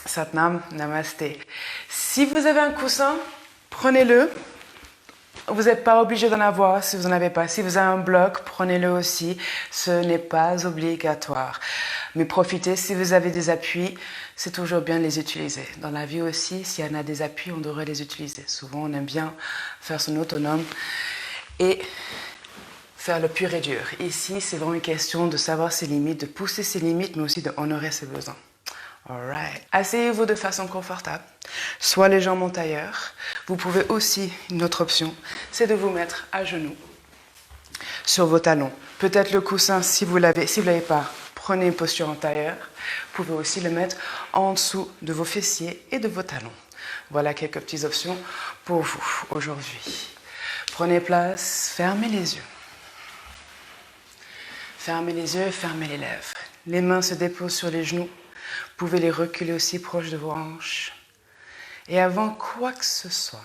Satnam, Namasté. Si vous avez un coussin, prenez-le. Vous n'êtes pas obligé d'en avoir si vous n'en avez pas. Si vous avez un bloc, prenez-le aussi. Ce n'est pas obligatoire. Mais profitez, si vous avez des appuis, c'est toujours bien de les utiliser. Dans la vie aussi, s'il y en a des appuis, on devrait les utiliser. Souvent, on aime bien faire son autonome et faire le pur et dur. Ici, c'est vraiment une question de savoir ses limites, de pousser ses limites, mais aussi d'honorer ses besoins. Alright. Asseyez-vous de façon confortable. Soit les jambes montent ailleurs. Vous pouvez aussi, une autre option, c'est de vous mettre à genoux sur vos talons. Peut-être le coussin, si vous l'avez pas, prenez une posture en tailleur. Vous pouvez aussi le mettre en dessous de vos fessiers et de vos talons. Voilà quelques petites options pour vous aujourd'hui. Prenez place, fermez les yeux. Fermez les yeux, fermez les lèvres. Les mains se déposent sur les genoux. Vous pouvez les reculer aussi proche de vos hanches. Et avant quoi que ce soit,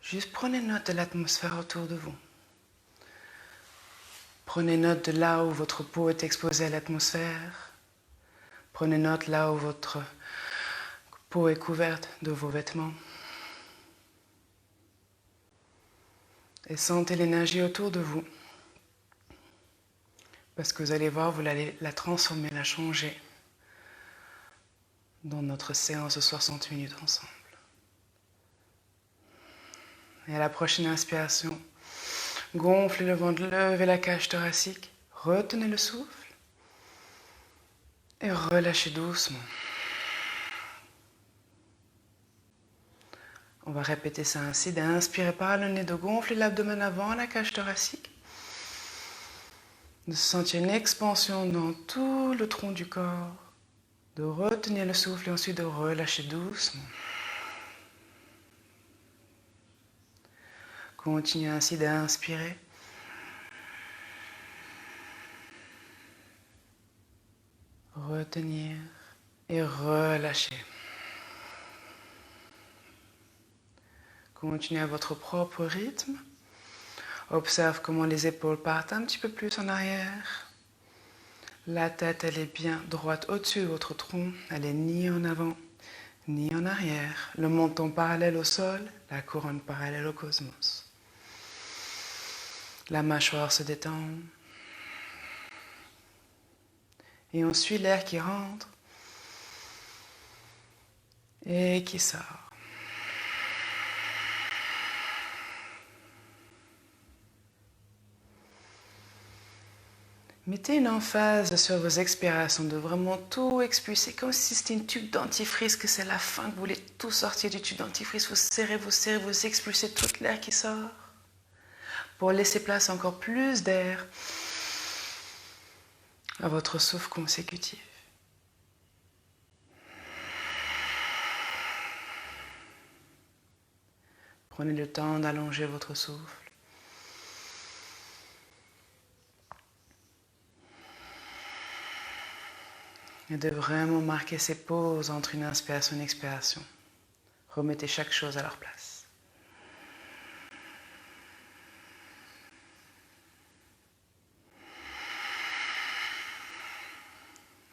juste prenez note de l'atmosphère autour de vous. Prenez note de là où votre peau est exposée à l'atmosphère. Prenez note là où votre peau est couverte de vos vêtements. Et sentez l'énergie autour de vous. Parce que vous allez voir, vous allez la transformer, la changer dans notre séance de 60 minutes ensemble. Et à la prochaine inspiration, gonflez le ventre, levez la cage thoracique, retenez le souffle et relâchez doucement. On va répéter ça ainsi, d'inspirer par le nez, de gonfler l'abdomen avant la cage thoracique, de sentir une expansion dans tout le tronc du corps, de retenir le souffle et ensuite de relâcher doucement. Continuez ainsi d'inspirer. Retenir et relâcher. Continuez à votre propre rythme. Observe comment les épaules partent un petit peu plus en arrière. La tête, elle est bien droite au-dessus de votre tronc. Elle est ni en avant, ni en arrière. Le menton parallèle au sol, la couronne parallèle au cosmos. La mâchoire se détend. Et ensuite, l'air qui rentre et qui sort. Mettez une emphase sur vos expirations, de vraiment tout expulser, comme si c'était une tube dentifrice, que c'est la fin, que vous voulez tout sortir du tube dentifrice. Vous serrez, vous expulsez tout l'air qui sort, pour laisser place à encore plus d'air à votre souffle consécutif. Prenez le temps d'allonger votre souffle. Et de vraiment marquer ces pauses entre une inspiration et une expiration. Remettez chaque chose à leur place.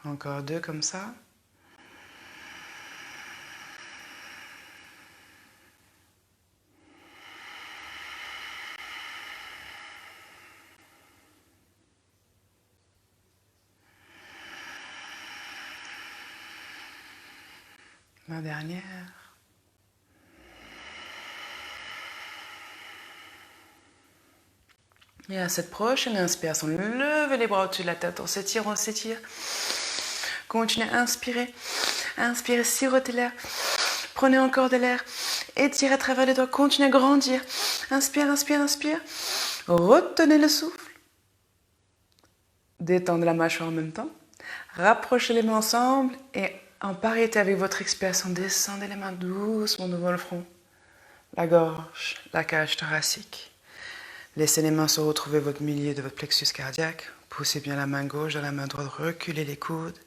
Encore 2 comme ça. La dernière. Et à cette prochaine inspiration, levez les bras au-dessus de la tête, on s'étire, on s'étire. Continuez à inspirer. Inspirez, sirotez l'air. Prenez encore de l'air. Étirez à travers les doigts, continuez à grandir. Inspire, inspire, inspire. Retenez le souffle. Détendez la mâchoire en même temps. Rapprochez les mains ensemble et en parité avec votre expiration, descendez les mains doucement devant le front, la gorge, la cage thoracique. Laissez les mains se retrouver votre milieu de votre plexus cardiaque. Poussez bien la main gauche dans la main droite, reculez les coudes.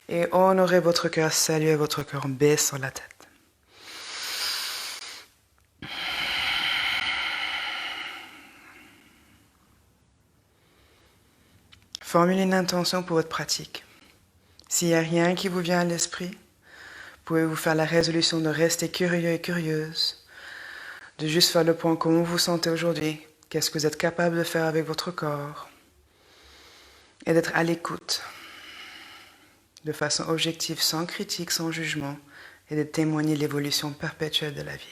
Et honorez votre cœur, saluez votre cœur en baissant la tête. Formulez une intention pour votre pratique. S'il n'y a rien qui vous vient à l'esprit, pouvez-vous faire la résolution de rester curieux et curieuse, de juste faire le point comment vous vous sentez aujourd'hui, qu'est-ce que vous êtes capable de faire avec votre corps, et d'être à l'écoute, de façon objective, sans critique, sans jugement, et de témoigner l'évolution perpétuelle de la vie.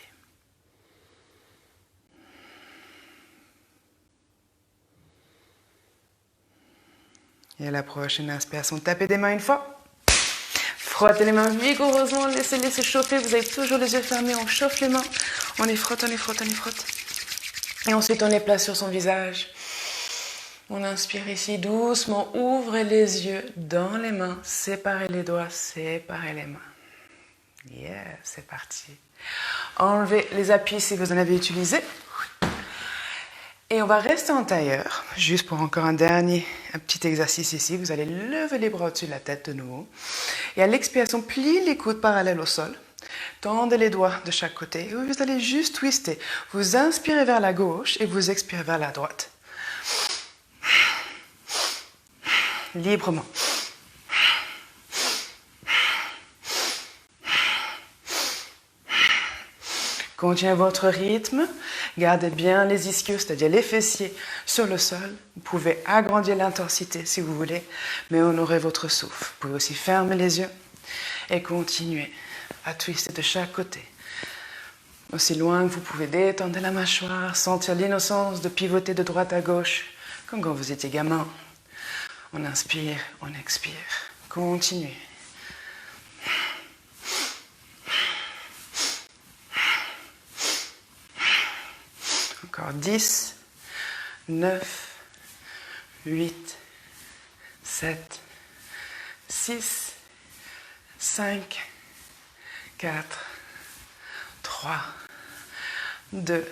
Et à la prochaine inspiration, tapez des mains une fois. Frottez les mains vigoureusement, laissez-les se chauffer. Vous avez toujours les yeux fermés, on chauffe les mains. On les frotte, on les frotte, on les frotte. Et ensuite, on les place sur son visage. On inspire ici doucement, ouvrez les yeux dans les mains, séparez les doigts, séparez les mains. Yeah, c'est parti. Enlevez les appuis si vous en avez utilisé. Et on va rester en tailleur, juste pour encore un petit exercice ici. Vous allez lever les bras au-dessus de la tête de nouveau. Et à l'expiration, pliez les coudes parallèles au sol. Tendez les doigts de chaque côté. Et vous allez juste twister. Vous inspirez vers la gauche et vous expirez vers la droite. Librement. Continuez votre rythme, gardez bien les ischios, c'est-à-dire les fessiers sur le sol. Vous pouvez agrandir l'intensité si vous voulez, mais honorez votre souffle. Vous pouvez aussi fermer les yeux et continuer à twister de chaque côté. Aussi loin que vous pouvez, détendre la mâchoire, sentir l'innocence de pivoter de droite à gauche, comme quand vous étiez gamin. On inspire, on expire. Continuez. Encore 10, 9, 8, 7, 6, 5, 4, 3, 2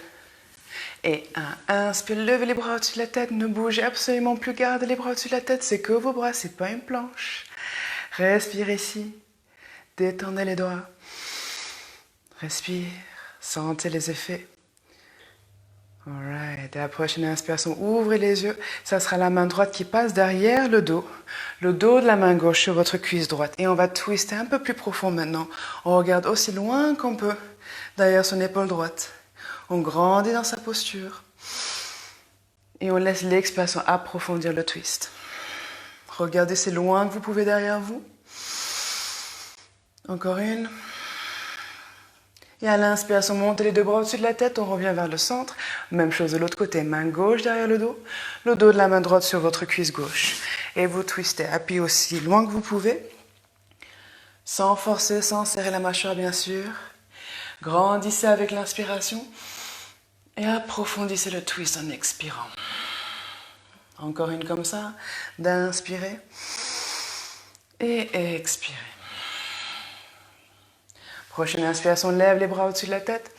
et 1. Inspire, levez les bras au-dessus de la tête, ne bougez absolument plus, gardez les bras au-dessus de la tête, c'est que vos bras, c'est pas une planche. Respirez ici, détendez les doigts, respire, sentez les effets. Alright, et à la prochaine inspiration, ouvrez les yeux. Ça sera la main droite qui passe derrière le dos de la main gauche sur votre cuisse droite. Et on va twister un peu plus profond maintenant. On regarde aussi loin qu'on peut derrière son épaule droite. On grandit dans sa posture. Et on laisse l'expiration approfondir le twist. Regardez si loin que vous pouvez derrière vous. Encore une. Et à l'inspiration, montez les deux bras au-dessus de la tête, on revient vers le centre. Même chose de l'autre côté, main gauche derrière le dos de la main droite sur votre cuisse gauche. Et vous twistez, appuyez aussi loin que vous pouvez, sans forcer, sans serrer la mâchoire bien sûr. Grandissez avec l'inspiration et approfondissez le twist en expirant. Encore une comme ça, d'inspirer et expirer. Prochaine inspiration, lève les bras au-dessus de la tête.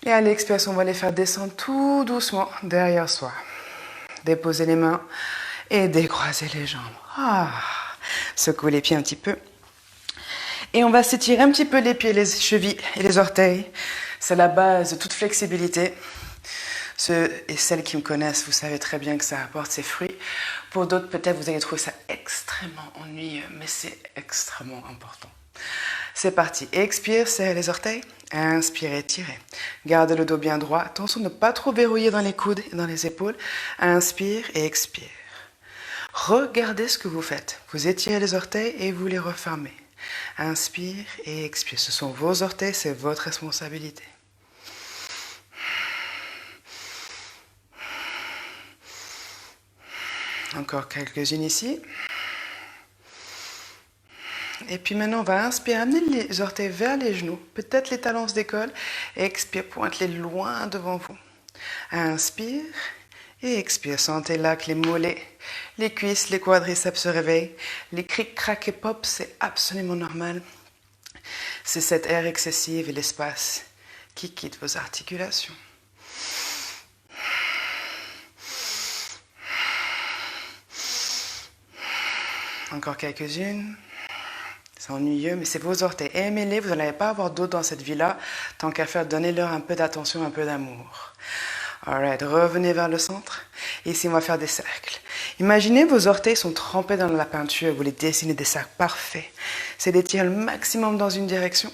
Et à l'expiration, on va les faire descendre tout doucement derrière soi. Déposez les mains et décroisez les jambes. Secouez les pieds un petit peu. Et on va s'étirer un petit peu les pieds, les chevilles et les orteils. C'est la base de toute flexibilité. Ceux et celles qui me connaissent, vous savez très bien que ça apporte ses fruits. Pour d'autres, peut-être vous allez trouver ça extrêmement ennuyeux, mais c'est extrêmement important. C'est parti. Expire, serrez les orteils. Inspirez, tirez. Gardez le dos bien droit. Attention de ne pas trop verrouiller dans les coudes et dans les épaules. Inspire et expire. Regardez ce que vous faites. Vous étirez les orteils et vous les refermez. Inspire et expire. Ce sont vos orteils, c'est votre responsabilité. Encore quelques-unes ici. Et puis maintenant, on va inspirer, amener les orteils vers les genoux, peut-être les talons se décollent. Expire, pointe-les loin devant vous. Inspire et expire. Sentez là que les mollets, les cuisses, les quadriceps se réveillent. Les crics, craques et pop, c'est absolument normal. C'est cette air excessive et l'espace qui quitte vos articulations. Encore quelques-unes. C'est ennuyeux, mais c'est vos orteils. Aimez-les, vous n'allez pas avoir d'autres dans cette vie-là. Tant qu'à faire, donnez-leur un peu d'attention, un peu d'amour. Alright, revenez vers le centre. Ici, on va faire des cercles. Imaginez vos orteils sont trempés dans la peinture. Vous les dessinez des cercles parfaits. C'est d'étirer le maximum dans une direction.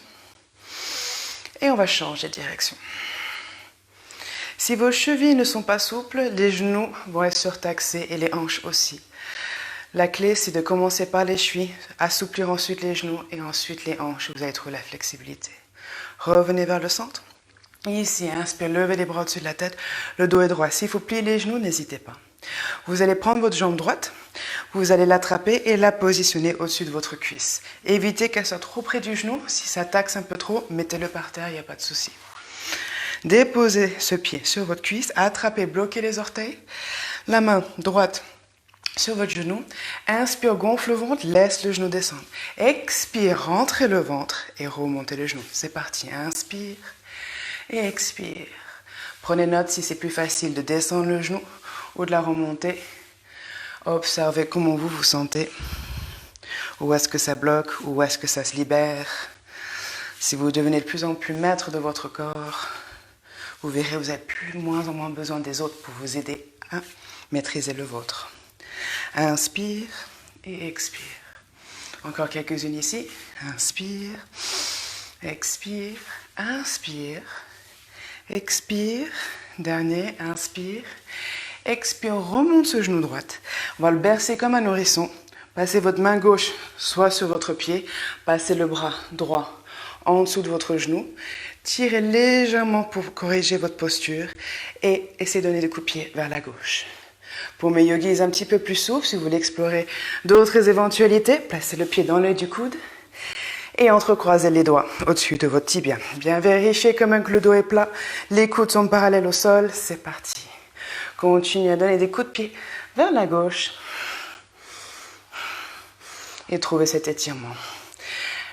Et on va changer de direction. Si vos chevilles ne sont pas souples, les genoux vont être surtaxés et les hanches aussi. La clé, c'est de commencer par les chevilles, assouplir ensuite les genoux et ensuite les hanches. Vous allez trouver la flexibilité. Revenez vers le centre. Ici, inspire, levez les bras au-dessus de la tête. Le dos est droit. S'il faut plier les genoux, n'hésitez pas. Vous allez prendre votre jambe droite. Vous allez l'attraper et la positionner au-dessus de votre cuisse. Évitez qu'elle soit trop près du genou. Si ça taxe un peu trop, mettez-le par terre, il n'y a pas de souci. Déposez ce pied sur votre cuisse. Attrapez, bloquez les orteils. La main droite sur votre genou. Inspire, gonfle le ventre, laisse le genou descendre. Expire, rentrez le ventre et remontez le genou. C'est parti. Inspire et expire. Prenez note si c'est plus facile de descendre le genou ou de la remonter. Observez comment vous vous sentez. Où est-ce que ça bloque, où est-ce que ça se libère. Si vous devenez de plus en plus maître de votre corps, vous verrez, vous avez de moins en moins besoin des autres pour vous aider à maîtriser le vôtre. Inspire et expire. Encore quelques-unes ici. Inspire, expire, inspire, expire. Dernier, inspire, expire, remonte ce genou droit. On va le bercer comme un nourrisson. Passez votre main gauche soit sur votre pied, passez le bras droit en dessous de votre genou. Tirez légèrement pour corriger votre posture et essayez de donner des coups de pied vers la gauche. Pour mes yogis un petit peu plus souples, si vous voulez explorer d'autres éventualités, placez le pied dans l'œil du coude et entrecroisez les doigts au-dessus de votre tibia. Bien vérifiez quand même que le dos est plat, les coudes sont parallèles au sol, c'est parti. Continuez à donner des coups de pied vers la gauche et trouvez cet étirement.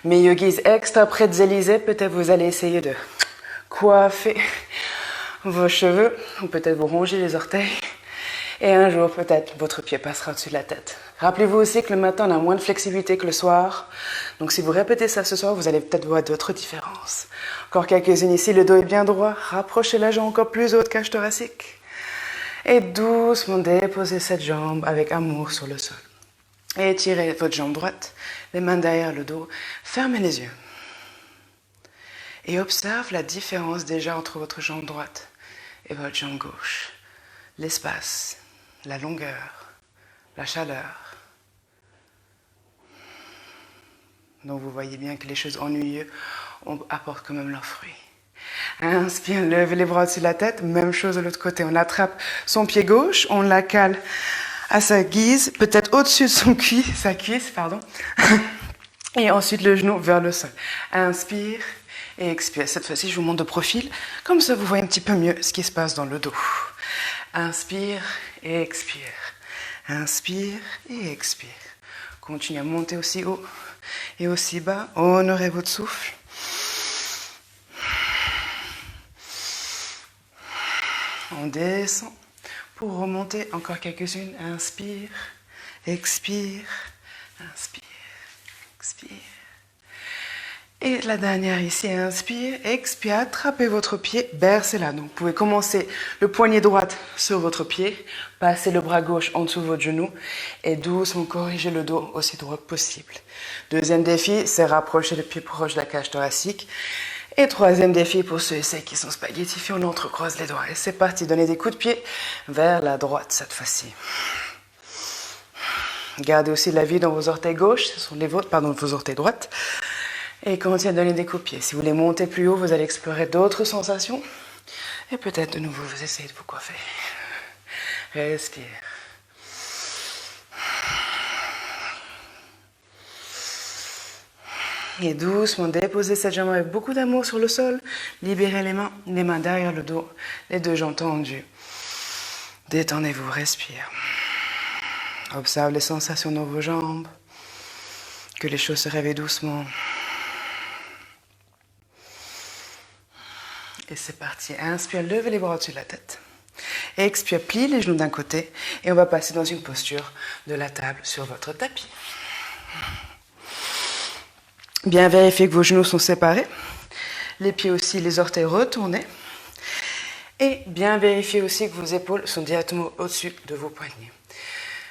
Mes yogis extra pretzelisés, peut-être vous allez essayer de coiffer vos cheveux ou peut-être vous ronger les orteils. Et un jour, peut-être, votre pied passera au-dessus de la tête. Rappelez-vous aussi que le matin, on a moins de flexibilité que le soir. Donc, si vous répétez ça ce soir, vous allez peut-être voir d'autres différences. Encore quelques-unes ici, le dos est bien droit. Rapprochez la jambe encore plus haute, cage thoracique. Et doucement déposez cette jambe avec amour sur le sol. Et étirez votre jambe droite, les mains derrière le dos. Fermez les yeux. Et observe la différence déjà entre votre jambe droite et votre jambe gauche. L'espace, la longueur, la chaleur. Donc vous voyez bien que les choses ennuyeuses apportent quand même leurs fruits. Inspire, levez les bras au-dessus de la tête. Même chose de l'autre côté. On attrape son pied gauche, on la cale à sa guise, peut-être au-dessus de sa cuisse. Et ensuite le genou vers le sol. Inspire et expire. Cette fois-ci, je vous montre de profil. Comme ça, vous voyez un petit peu mieux ce qui se passe dans le dos. Inspire et expire. Inspire et expire. Continuez à monter aussi haut et aussi bas. Honorez votre souffle. On descend pour remonter. Encore quelques-unes. Inspire, expire, inspire, expire. Et la dernière ici, inspire, expire, attrapez votre pied, bercez-la. Donc vous pouvez commencer le poignet droit sur votre pied, passez le bras gauche en dessous de votre genou et doucement corrigez le dos aussi droit que possible. Deuxième défi, c'est rapprocher le pied proche de la cage thoracique. Et troisième défi pour ceux et celles qui sont spaghettifiés, on entrecroise les doigts. Et c'est parti, donnez des coups de pied vers la droite cette fois-ci. Gardez aussi la vie dans vos orteils gauches, ce sont vos orteils droites. Et continuez à donner des coups de pied. Si vous voulez monter plus haut, vous allez explorer d'autres sensations. Et peut-être de nouveau, vous essayez de vous coiffer. Respire. Et doucement, déposez cette jambe avec beaucoup d'amour sur le sol. Libérez les mains derrière le dos, les deux jambes tendues. Détendez-vous, respire. Observe les sensations dans vos jambes. Que les choses se réveillent doucement. Et c'est parti. Inspire, levez les bras au-dessus de la tête. Expire, plie les genoux d'un côté. Et on va passer dans une posture de la table sur votre tapis. Bien vérifiez que vos genoux sont séparés. Les pieds aussi, les orteils retournés. Et bien vérifier aussi que vos épaules sont directement au-dessus de vos poignets.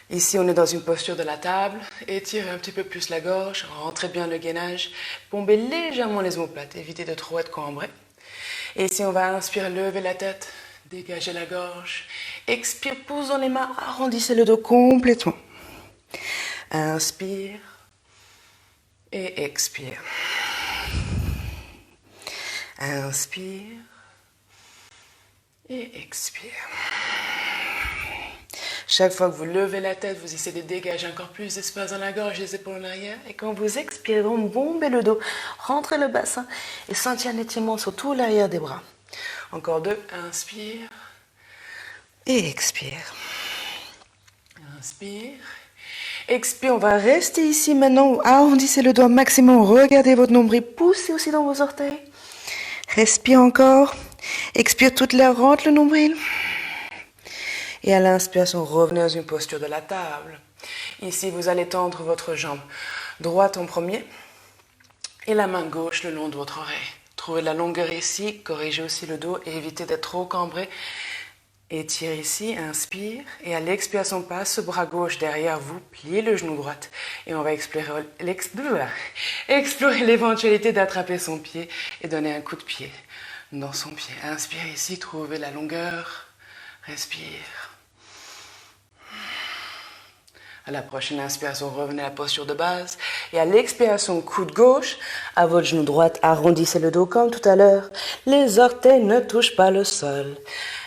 Ici, on est dans une posture de la table. Étirez un petit peu plus la gorge, rentrez bien le gainage, bombez légèrement les omoplates, évitez de trop être cambré. Et ici, on va inspirer, lever la tête, dégager la gorge. Expire, posons les mains, arrondissez le dos complètement. Inspire et expire. Inspire et expire. Chaque fois que vous levez la tête, vous essayez de dégager encore plus d'espace dans la gorge, les épaules en arrière. Et quand vous expirez, vous bombez le dos, rentrez le bassin et sentez un étirement sur tout l'arrière des bras. Encore deux, inspire et expire. Inspire. Expire, on va rester ici maintenant. Arrondissez le doigt maximum, regardez votre nombril, poussez aussi dans vos orteils. Respire encore. Expire toute l'air, rentre le nombril. Et à l'inspiration, revenez dans une posture de la table. Ici, vous allez tendre votre jambe droite en premier et la main gauche le long de votre oreille. Trouvez la longueur ici, corrigez aussi le dos et évitez d'être trop cambré. Étirez ici, inspire et à l'expiration, passe ce bras gauche derrière vous, pliez le genou droit et on va explorer l'éventualité d'attraper son pied et donner un coup de pied dans son pied. Inspire ici, trouvez la longueur, respire. À la prochaine inspiration, revenez à la posture de base. Et à l'expiration, coude gauche, à votre genou droit, arrondissez le dos comme tout à l'heure. Les orteils ne touchent pas le sol.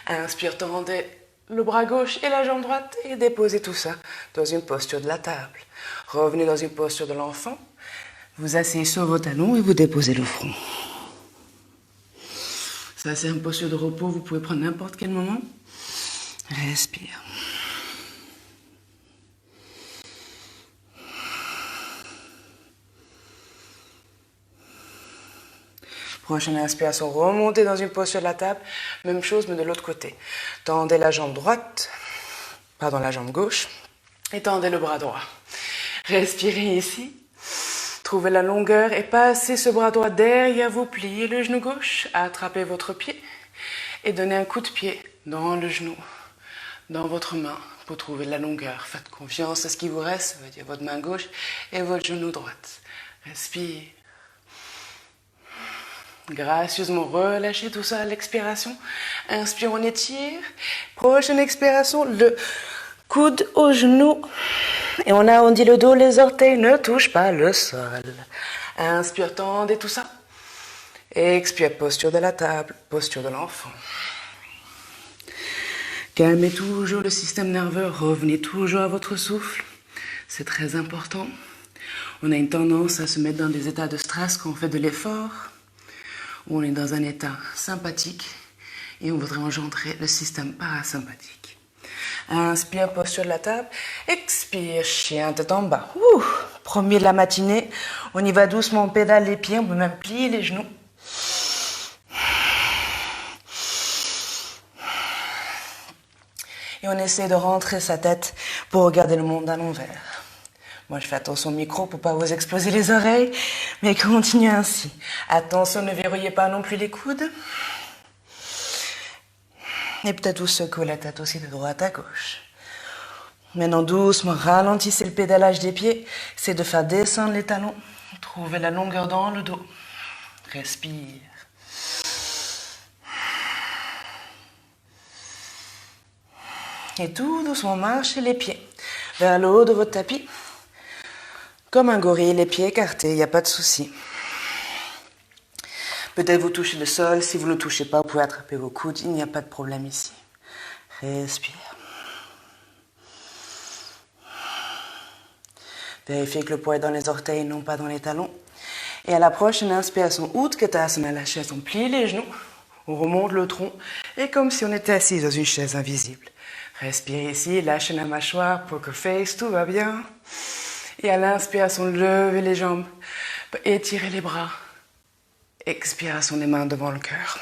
Inspire, tendez le bras gauche et la jambe droite et déposez tout ça dans une posture de la table. Revenez dans une posture de l'enfant. Vous asseyez sur vos talons et vous déposez le front. Ça, c'est une posture de repos. Vous pouvez prendre n'importe quel moment. Respire. Prochaine inspiration, remontez dans une posture de la table. Même chose, mais de l'autre côté. Tendez la jambe la jambe gauche, et tendez le bras droit. Respirez ici. Trouvez la longueur et passez ce bras droit derrière vous. Pliez le genou gauche, attrapez votre pied et donnez un coup de pied dans le genou, dans votre main pour trouver la longueur. Faites confiance à ce qui vous reste, ça veut dire votre main gauche et votre genou droite. Respire. Gracieusement relâchez tout ça à l'expiration. Inspire, on étire. Prochaine expiration, le coude au genou. Et on arrondit le dos, les orteils ne touchent pas le sol. Inspire, tendez tout ça. Expire, posture de la table, posture de l'enfant. Calmez toujours le système nerveux, revenez toujours à votre souffle. C'est très important. On a une tendance à se mettre dans des états de stress quand on fait de l'effort. Où on est dans un état sympathique et on voudrait engendrer le système parasympathique. Inspire, posture de la table. Expire, chien tête en bas. Premier de la matinée. On y va doucement, on pédale les pieds, on peut même plier les genoux. Et on essaie de rentrer sa tête pour regarder le monde à l'envers. Moi, je fais attention au micro pour ne pas vous exploser les oreilles, mais continuez ainsi. Attention, ne verrouillez pas non plus les coudes. Et peut-être vous secouez la tête aussi de droite à gauche. Maintenant, doucement, ralentissez le pédalage des pieds. C'est de faire descendre les talons. Trouvez la longueur dans le dos. Respire. Et tout doucement, marchez les pieds vers le haut de votre tapis. Comme un gorille, les pieds écartés, il n'y a pas de souci. Peut-être vous touchez le sol, si vous ne le touchez pas, vous pouvez attraper vos coudes, il n'y a pas de problème ici. Respire. Vérifiez que le poids est dans les orteils, non pas dans les talons. Et à la prochaine inspiration, Utkatasana, la chaise, on plie les genoux, on remonte le tronc, et comme si on était assis dans une chaise invisible. Respirez ici, lâchez la mâchoire, poker face, tout va bien. Et à l'inspiration, levez les jambes, étirez les bras. Expiration, les mains devant le cœur.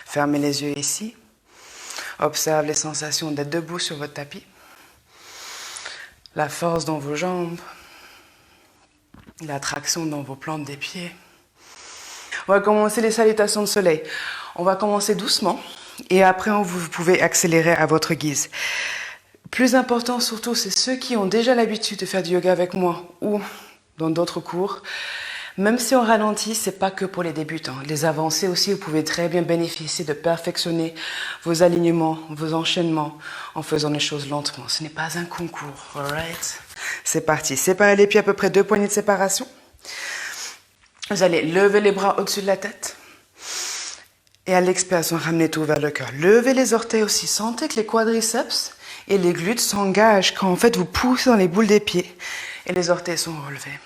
Fermez les yeux ici. Observe les sensations d'être debout sur votre tapis. La force dans vos jambes. La traction dans vos plantes des pieds. On va commencer les salutations de soleil. On va commencer doucement et après vous pouvez accélérer à votre guise. Plus important surtout, c'est ceux qui ont déjà l'habitude de faire du yoga avec moi ou dans d'autres cours. Même si on ralentit, c'est pas que pour les débutants. Les avancés aussi, vous pouvez très bien bénéficier de perfectionner vos alignements, vos enchaînements en faisant les choses lentement. Ce n'est pas un concours, alright? C'est parti. Séparez les pieds à peu près 2 poignées de séparation. Vous allez lever les bras au-dessus de la tête. Et à l'expiration, ramenez tout vers le cœur. Levez les orteils aussi. Sentez que les quadriceps et les glutes s'engagent quand en fait vous poussez dans les boules des pieds et les orteils sont relevés.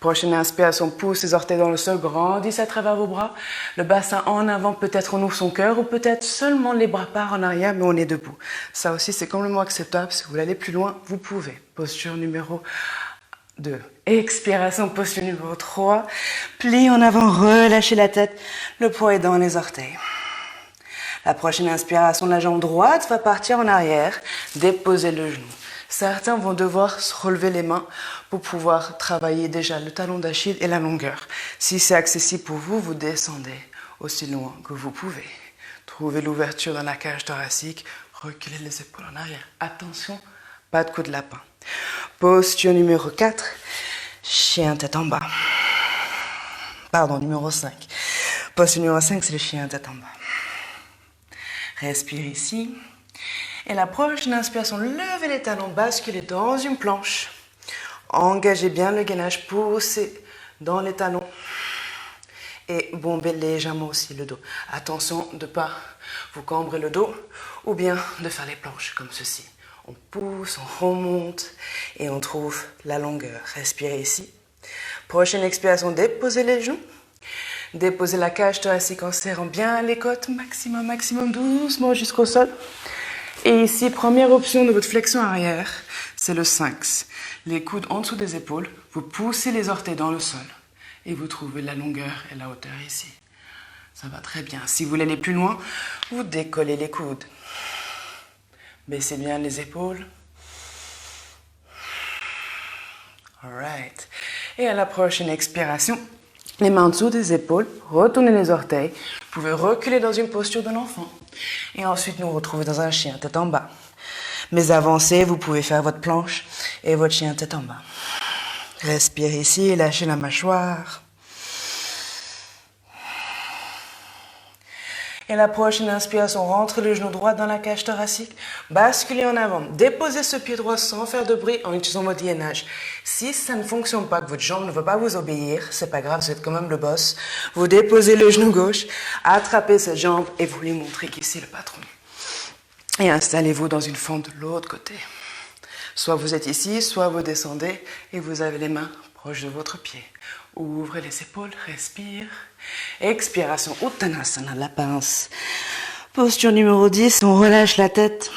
Prochaine inspiration, pousse les orteils dans le sol, grandissez à travers vos bras. Le bassin en avant, peut-être on ouvre son cœur ou peut-être seulement les bras partent en arrière, mais on est debout. Ça aussi, c'est complètement acceptable. Si vous voulez aller plus loin, vous pouvez. Posture numéro 2. Expiration, posture numéro 3. Plie en avant, relâchez la tête. Le poids est dans les orteils. La prochaine inspiration, la jambe droite va partir en arrière. Déposez le genou. Certains vont devoir se relever les mains pour pouvoir travailler déjà le talon d'Achille et la longueur. Si c'est accessible pour vous, vous descendez aussi loin que vous pouvez. Trouvez l'ouverture dans la cage thoracique, reculez les épaules en arrière. Attention, pas de coup de lapin. Posture numéro 4, chien tête en bas. Pardon, numéro 5. Posture numéro 5, c'est le chien tête en bas. Respire ici. Et la prochaine inspiration, levez les talons, basculez dans une planche. Engagez bien le gainage, poussez dans les talons. Et bombez légèrement aussi le dos. Attention de ne pas vous cambrer le dos ou bien de faire les planches comme ceci. On pousse, on remonte et on trouve la longueur. Respirez ici. Prochaine expiration, déposez les genoux. Déposez la cage thoracique en serrant bien les côtes, maximum, doucement jusqu'au sol. Et ici, première option de votre flexion arrière, c'est le sphinx. Les coudes en dessous des épaules, vous poussez les orteils dans le sol et vous trouvez la longueur et la hauteur ici. Ça va très bien. Si vous voulez aller plus loin, vous décollez les coudes. Baissez bien les épaules. Alright. Et à la prochaine expiration, les mains en dessous des épaules, retournez les orteils. Vous pouvez reculer dans une posture de l'enfant. Et ensuite, nous retrouvons dans un chien tête en bas. Mais avancez, vous pouvez faire votre planche et votre chien tête en bas. Respirez ici, lâchez la mâchoire. Et la prochaine inspiration, rentrez le genou droit dans la cage thoracique, basculez en avant, déposez ce pied droit sans faire de bruit en utilisant votre gainage. Si ça ne fonctionne pas, que votre jambe ne veut pas vous obéir, c'est pas grave, vous êtes quand même le boss. Vous déposez le genou gauche, attrapez cette jambe et vous lui montrez qu'ici le patron. Et installez-vous dans une fente de l'autre côté. Soit vous êtes ici, soit vous descendez et vous avez les mains proches de votre pied. Ouvrez les épaules, respire. Expiration, Uttanasana, la pince. Posture numéro 10, on relâche la tête.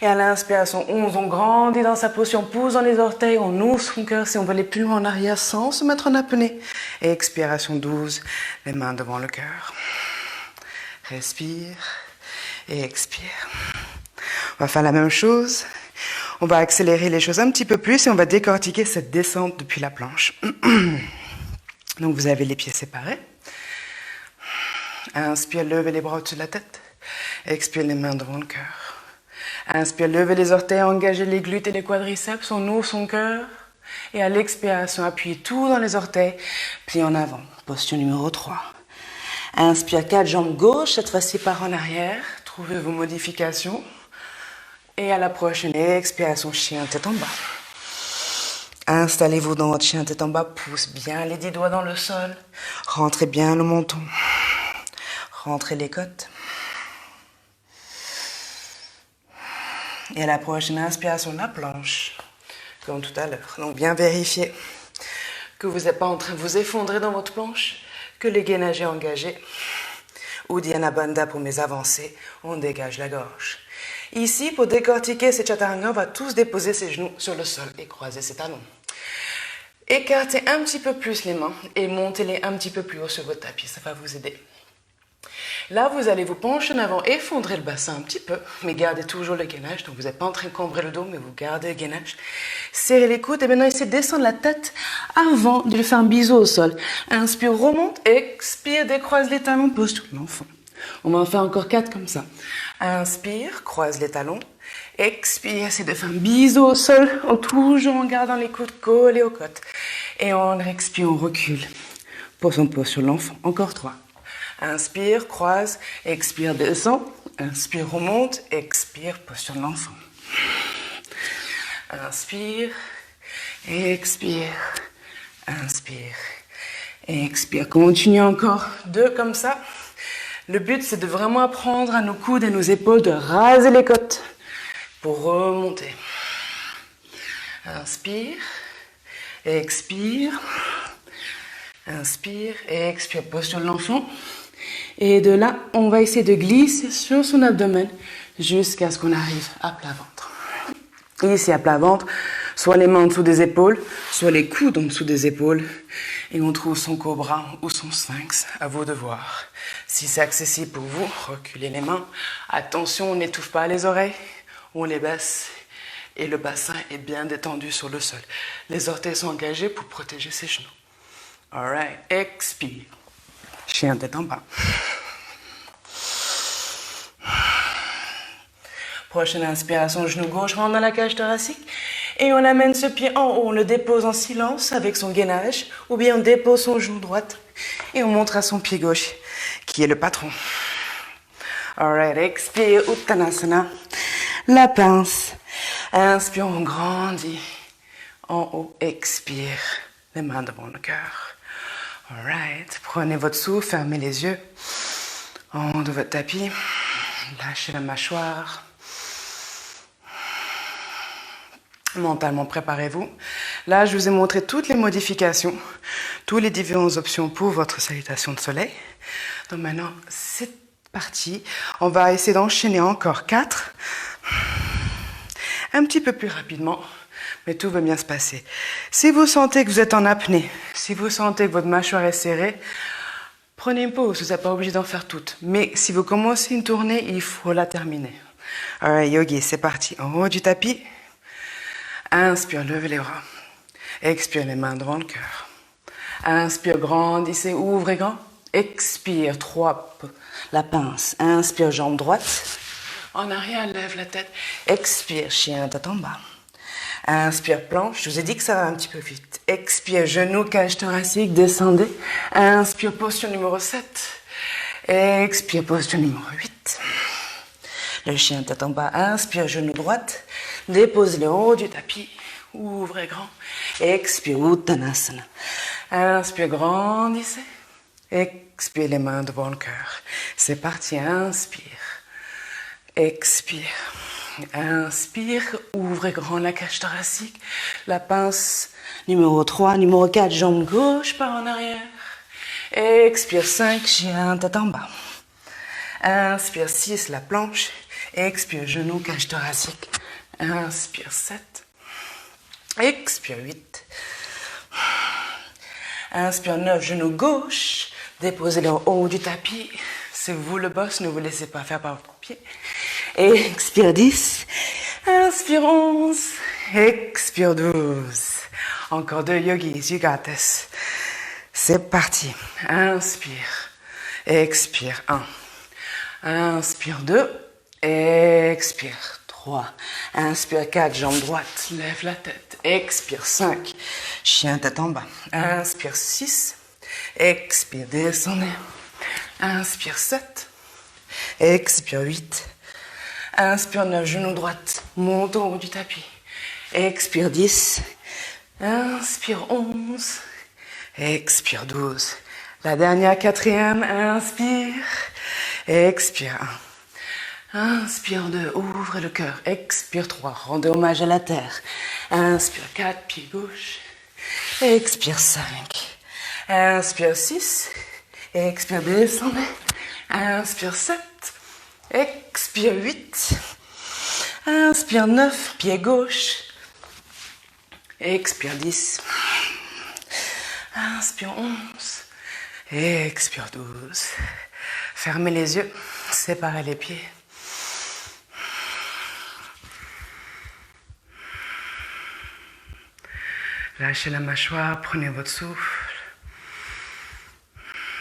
Et à l'inspiration 11, on grandit dans sa posture, on pousse dans les orteils, on ouvre son cœur si on veut aller plus loin en arrière sans se mettre en apnée. Et expiration 12, les mains devant le cœur. Respire et expire. On va faire la même chose. On va accélérer les choses un petit peu plus et on va décortiquer cette descente depuis la planche. Donc vous avez les pieds séparés. Inspire, levez les bras au-dessus de la tête. Expire, les mains devant le cœur. Inspire, levez les orteils, engagez les glutes et les quadriceps, on ouvre son cœur. Et à l'expiration, appuyez tout dans les orteils, plie en avant. Posture numéro 3. Inspire, 4 jambes gauche, cette fois-ci par en arrière. Trouvez vos modifications. Et à la prochaine expiration, chien tête en bas. Installez-vous dans votre chien tête en bas, pousse bien les 10 doigts dans le sol. Rentrez bien le menton. Rentrez les côtes. Et à la prochaine inspiration, la planche, comme tout à l'heure. Donc bien vérifier que vous n'êtes pas en train de vous effondrer dans votre planche, que les gainages est engagé. Uddiyana Bandha pour mes avancées, on dégage la gorge. Ici, pour décortiquer ces chaturanga, on va tous déposer ses genoux sur le sol et croiser ses talons. Écartez un petit peu plus les mains et montez-les un petit peu plus haut sur votre tapis, ça va vous aider. Là, vous allez vous pencher en avant, effondrer le bassin un petit peu, mais gardez toujours le gainage. Donc, vous n'êtes pas en train de combrer le dos, mais vous gardez le gainage. Serrez les coudes et maintenant, essayez de descendre la tête avant de lui faire un bisou au sol. Inspire, remonte, expire, décroise les talons, pose sur l'enfant. On va en faire encore 4 comme ça. Inspire, croise les talons. Expire, essayez de faire un bisou au sol, toujours en gardant les coudes collés aux côtes. Et on expire, on recule. Pose sur l'enfant. Encore 3. Inspire, croise, expire, descend. Inspire, remonte, expire, pose sur l'enfant. Inspire, expire, inspire, expire. Continue encore 2 comme ça. Le but, c'est de vraiment apprendre à nos coudes et nos épaules de raser les côtes pour remonter. Inspire, expire, inspire et expire. Pose sur l'enfant. Et de là, on va essayer de glisser sur son abdomen jusqu'à ce qu'on arrive à plat ventre. Ici, à plat ventre, soit les mains en dessous des épaules, soit les coudes en dessous des épaules. Et on trouve son cobra ou son sphinx, à vous de voir. Si c'est accessible pour vous, reculez les mains. Attention, on n'étouffe pas les oreilles, on les baisse. Et le bassin est bien détendu sur le sol. Les orteils sont engagés pour protéger ses genoux. Alright, expire. Chien tête en bas. Prochaine inspiration, genou gauche rentre dans la cage thoracique. Et on amène ce pied en haut, on le dépose en silence avec son gainage. Ou bien on dépose son genou droite et on montre à son pied gauche qui est le patron. Alright, expire, Uttanasana. La pince. Inspire, on grandit. En haut, expire. Les mains devant le cœur. Alright, prenez votre souffle, fermez les yeux. En haut de votre tapis. Lâchez la mâchoire. Mentalement, préparez-vous. Là, je vous ai montré toutes les modifications, toutes les différentes options pour votre salutation de soleil. Donc maintenant, c'est parti. On va essayer d'enchaîner encore 4. Un petit peu plus rapidement, mais tout va bien se passer. Si vous sentez que vous êtes en apnée, si vous sentez que votre mâchoire est serrée, prenez une pause, vous n'êtes pas obligé d'en faire toutes. Mais si vous commencez une tournée, il faut la terminer. Alright, yogi, c'est parti. En haut du tapis. Inspire, levez les bras. Expire, les mains devant le cœur. Inspire, grandissez, ouvrez grand. Expire, 3, la pince. Inspire, jambe droite. En arrière, lève la tête. Expire, chien, tête en bas. Inspire, planche. Je vous ai dit que ça va un petit peu vite. Expire, genou, cage thoracique, descendez. Inspire, posture numéro 7. Expire, posture numéro 8. Le chien, tête en bas. Inspire, genou droite. Déposez-le en haut du tapis. Ouvrez grand. Expire, Uttanasana. Inspire, grandissez. Expire, les mains devant le cœur. C'est parti. Inspire. Expire. Inspire. Ouvrez grand la cage thoracique. La pince. Numéro 3. Numéro 4. Jambe gauche par en arrière. Expire, 5. Chien, tête en bas. Inspire, 6. La planche. Expire, genou, cage thoracique. Inspire, 7. Expire, 8. Inspire, 9. Genou gauche. Déposez-le en haut du tapis. C'est vous le boss, ne vous laissez pas faire par votre pied. Expire, 10. Inspire, 11. Expire, 12. Encore 2 yogis, you got this. C'est parti. Inspire. Expire, 1. Inspire, 2. Expire, 3. Inspire, 4. Jambe droite. Lève la tête. Expire, 5. Chien, tête en bas. Inspire, 6. Expire, descendez. Inspire, 7. Expire, 8. Inspire, 9. Genou droite. Monte au haut du tapis. Expire, 10. Inspire, 11. Expire, 12. La dernière, 4e. Inspire. Expire, 1. Inspire, 2. Ouvrez le cœur. Expire, 3. Rendez hommage à la terre. Inspire, 4. Pied gauche. Expire, 5. Inspire, 6. Expire, descendez. Inspire, 7. Expire, 8. Inspire, 9. Pied gauche. Expire, 10. Inspire, 11. Expire, 12. Fermez les yeux, séparez les pieds. Lâchez la mâchoire, prenez votre souffle.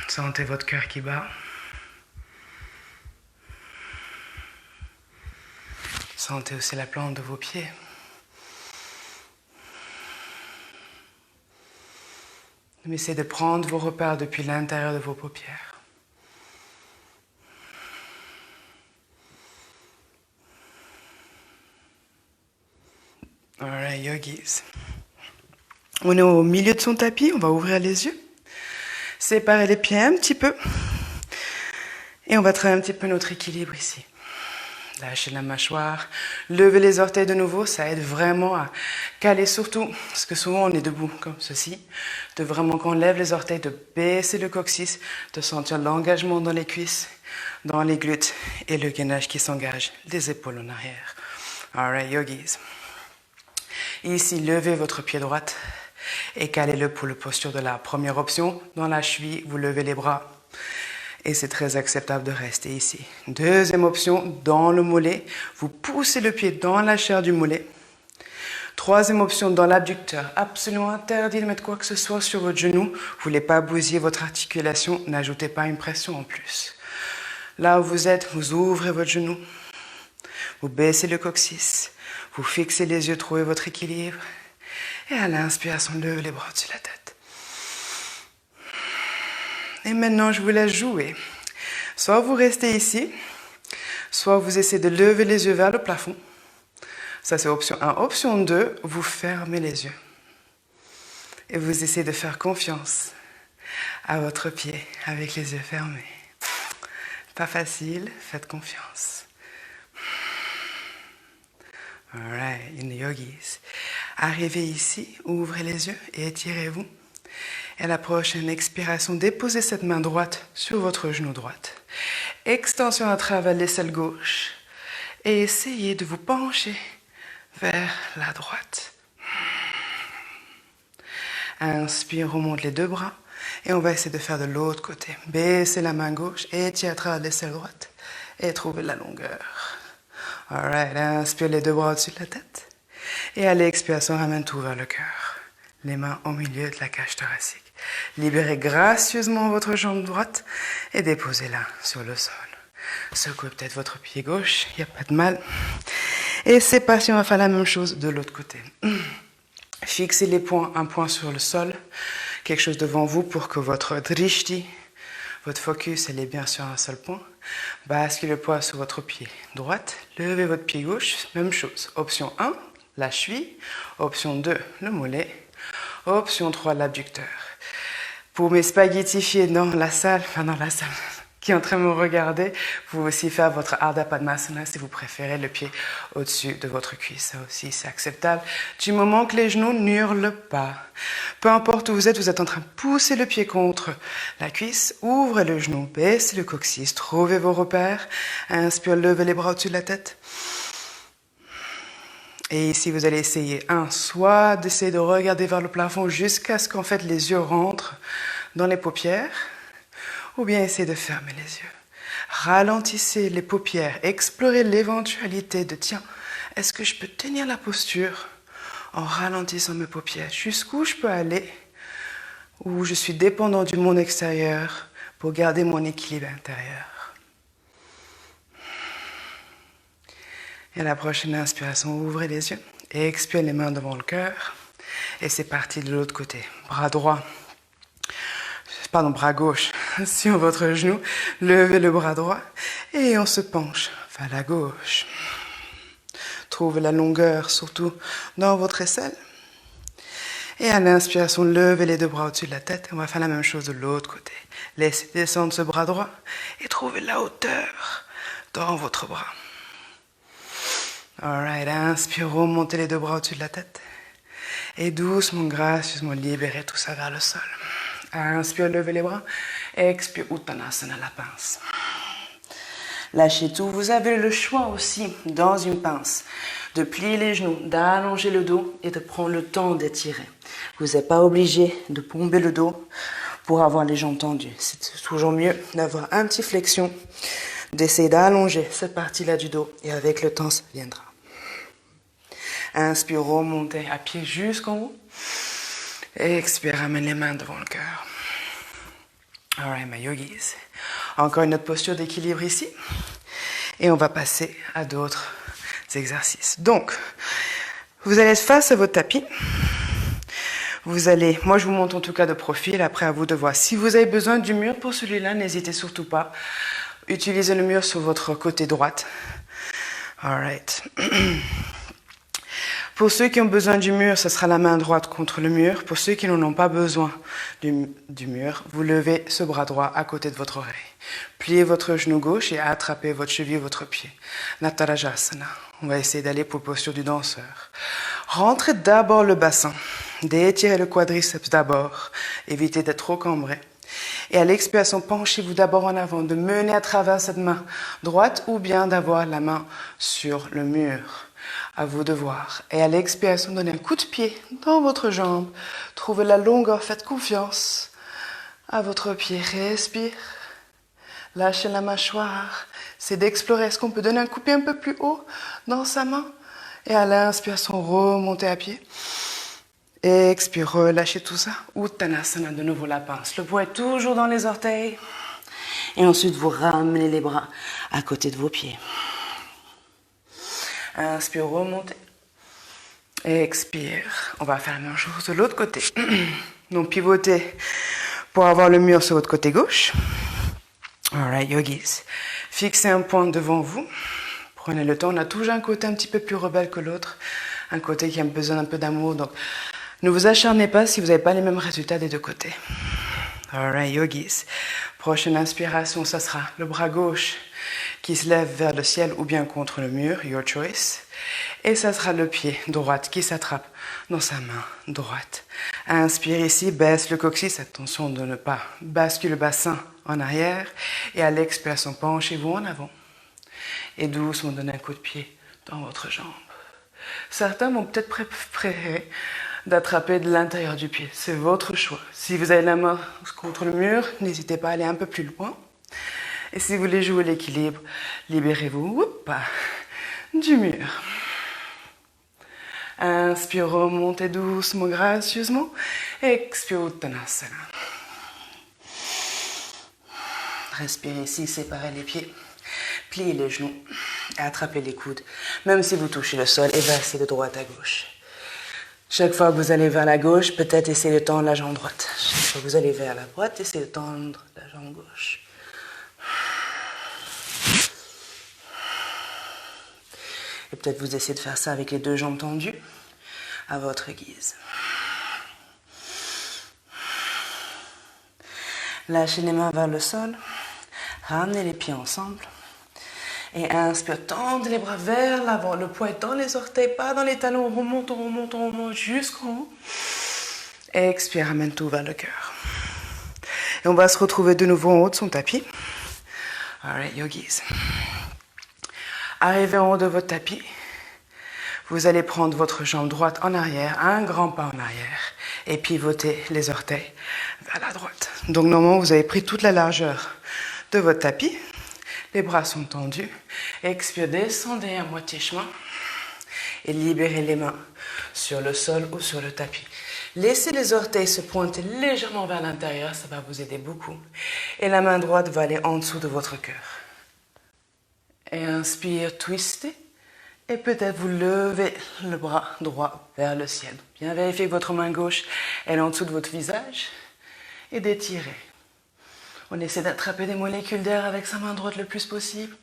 Sentez votre cœur qui bat. Sentez aussi la plante de vos pieds. Essayez de prendre vos repères depuis l'intérieur de vos paupières. Alright, yogis. On est au milieu de son tapis, on va ouvrir les yeux. Séparer les pieds un petit peu. Et on va travailler un petit peu notre équilibre ici. Lâchez la mâchoire, levez les orteils de nouveau, ça aide vraiment à caler surtout, parce que souvent on est debout comme ceci, de vraiment quand on lève les orteils, de baisser le coccyx, de sentir l'engagement dans les cuisses, dans les glutes et le gainage qui s'engage, les épaules en arrière. Alright, yogis. Ici, levez votre pied droit et calez-le pour la posture de la première option. Dans la cheville, vous levez les bras. Et c'est très acceptable de rester ici. Deuxième option, dans le mollet, vous poussez le pied dans la chair du mollet. Troisième option, dans l'abducteur. Absolument interdit de mettre quoi que ce soit sur votre genou. Vous ne voulez pas bousiller votre articulation, n'ajoutez pas une pression en plus. Là où vous êtes, vous ouvrez votre genou. Vous baissez le coccyx. Vous fixez les yeux, trouvez votre équilibre. Et à l'inspiration, levez les bras au-dessus de la tête. Et maintenant, je vous laisse jouer. Soit vous restez ici, soit vous essayez de lever les yeux vers le plafond. Ça, c'est option 1. Option 2, vous fermez les yeux. Et vous essayez de faire confiance à votre pied avec les yeux fermés. Pas facile, faites confiance. Alright, in the yogis. Arrivez ici, ouvrez les yeux et étirez-vous. Et à la prochaine expiration, déposez cette main droite sur votre genou droite. Extension à travers l'aisselle gauche. Et essayez de vous pencher vers la droite. Inspire, remonte les deux bras. Et on va essayer de faire de l'autre côté. Baissez la main gauche, étirez à travers l'aisselle droite. Et trouvez la longueur. Alright, inspire les deux bras au-dessus de la tête. Et à l'expiration, ramène tout vers le cœur. Les mains au milieu de la cage thoracique. Libérez gracieusement votre jambe droite et déposez-la sur le sol. Secouez peut-être votre pied gauche, il n'y a pas de mal. Et c'est parti, on va faire la même chose de l'autre côté. Fixez les poings, un point sur le sol, quelque chose devant vous pour que votre drishti, votre focus, elle est bien sur un seul point. Basculez le poids sur votre pied droite, levez votre pied gauche, même chose. Option 1, la cheville. Option 2, le mollet. Option 3, l'abducteur. Pour mes spaghettifiés dans la salle, qui est en train de me regarder, vous pouvez aussi faire votre Ardha Padmasana si vous préférez, le pied au-dessus de votre cuisse. Ça aussi, c'est acceptable. Du moment que les genoux n'hurlent pas. Peu importe où vous êtes en train de pousser le pied contre la cuisse, ouvrez le genou, baissez le coccyx, trouvez vos repères. Inspire, levez les bras au-dessus de la tête. Et ici, vous allez essayer, soit d'essayer de regarder vers le plafond jusqu'à ce qu'en fait les yeux rentrent dans les paupières, ou bien essayer de fermer les yeux. Ralentissez les paupières, explorez l'éventualité de, tiens, est-ce que je peux tenir la posture en ralentissant mes paupières? Jusqu'où je peux aller, où je suis dépendant du monde extérieur pour garder mon équilibre intérieur. Et à la prochaine inspiration, ouvrez les yeux et expirez les mains devant le cœur. Et c'est parti de l'autre côté. Bras gauche sur votre genou. Levez le bras droit et on se penche vers la gauche. Trouvez la longueur surtout dans votre aisselle. Et à l'inspiration, levez les deux bras au-dessus de la tête. On va faire la même chose de l'autre côté. Laissez descendre ce bras droit et trouvez la hauteur dans votre bras. Alright, inspire, remontez les deux bras au-dessus de la tête. Et doucement, gracieusement, libérez tout ça vers le sol. Inspire, levez les bras. Expire, Uttanasana, la pince. Lâchez tout. Vous avez le choix aussi, dans une pince, de plier les genoux, d'allonger le dos et de prendre le temps d'étirer. Vous n'êtes pas obligé de bomber le dos pour avoir les jambes tendues. C'est toujours mieux d'avoir un petit flexion, d'essayer d'allonger cette partie-là du dos et avec le temps, ça viendra. Inspire, remontez à pied jusqu'en haut. Expire, ramène les mains devant le cœur. Alright, my yogis. Encore une autre posture d'équilibre ici. Et on va passer à d'autres exercices. Donc, vous allez être face à votre tapis. Vous allez, moi je vous montre en tout cas de profil, après à vous de voir. Si vous avez besoin du mur pour celui-là, n'hésitez surtout pas. Utilisez le mur sur votre côté droite. Alright. Pour ceux qui ont besoin du mur, ce sera la main droite contre le mur. Pour ceux qui n'en ont pas besoin du mur, vous levez ce bras droit à côté de votre oreille. Pliez votre genou gauche et attrapez votre cheville, votre pied. Natarajasana. On va essayer d'aller pour la posture du danseur. Rentrez d'abord le bassin. D'étirer le quadriceps d'abord. Évitez d'être trop cambré. Et à l'expiration, penchez-vous d'abord en avant, de mener à travers cette main droite ou bien d'avoir la main sur le mur. À vous de voir. Et à l'expiration, donnez un coup de pied dans votre jambe. Trouvez la longueur, faites confiance à votre pied. Respire. Lâchez la mâchoire. C'est d'explorer. Est-ce qu'on peut donner un coup de pied un peu plus haut dans sa main? Et à l'inspiration, remontez à pied. Expire, relâchez tout ça. Uttanasana, de nouveau la pince. Le poids est toujours dans les orteils. Et ensuite, vous ramenez les bras à côté de vos pieds. Inspire, remontez. Expire. On va faire la même chose de l'autre côté. Donc, pivotez pour avoir le mur sur votre côté gauche. Alright, yogis. Fixez un point devant vous. Prenez le temps. On a toujours un côté un petit peu plus rebelle que l'autre. Un côté qui a besoin d'un peu d'amour. Donc, ne vous acharnez pas si vous n'avez pas les mêmes résultats des deux côtés. Alright, yogis. Prochaine inspiration, ça sera le bras gauche qui se lève vers le ciel ou bien contre le mur, your choice. Et ça sera le pied droit qui s'attrape dans sa main droite. Inspire ici, baisse le coccyx, attention de ne pas basculer le bassin en arrière. Et à l'expiration, penchez-vous en avant. Et doucement, donnez un coup de pied dans votre jambe. Certains vont peut-être préférer d'attraper de l'intérieur du pied. C'est votre choix. Si vous avez la main contre le mur, n'hésitez pas à aller un peu plus loin. Et si vous voulez jouer l'équilibre, libérez-vous du mur. Inspire, remontez doucement, gracieusement. Expire, Uttanasana. Respirez ici, séparez les pieds. Pliez les genoux et attrapez les coudes. Même si vous touchez le sol, évancez de droite à gauche. Chaque fois que vous allez vers la gauche, peut-être essayez de tendre la jambe droite. Chaque fois que vous allez vers la droite, essayez de tendre la jambe gauche. Et peut-être vous essayez de faire ça avec les deux jambes tendues, à votre guise. Lâchez les mains vers le sol, ramenez les pieds ensemble. Et inspire, tendez les bras vers l'avant, le poids est dans les orteils, pas dans les talons, on remonte jusqu'en haut. Expire, ramène tout vers le cœur. Et on va se retrouver de nouveau en haut de son tapis. Alright, yogis. Arrivez en haut de votre tapis. Vous allez prendre votre jambe droite en arrière, un grand pas en arrière, et pivoter les orteils vers la droite. Donc normalement, vous avez pris toute la largeur de votre tapis. Les bras sont tendus. Expire, descendez à moitié chemin et libérez les mains sur le sol ou sur le tapis. Laissez les orteils se pointer légèrement vers l'intérieur, ça va vous aider beaucoup. Et la main droite va aller en dessous de votre cœur. Et inspire, twistez. Et peut-être vous levez le bras droit vers le ciel. Bien vérifiez que votre main gauche est en dessous de votre visage et d'étirer. On essaie d'attraper des molécules d'air avec sa main droite le plus possible.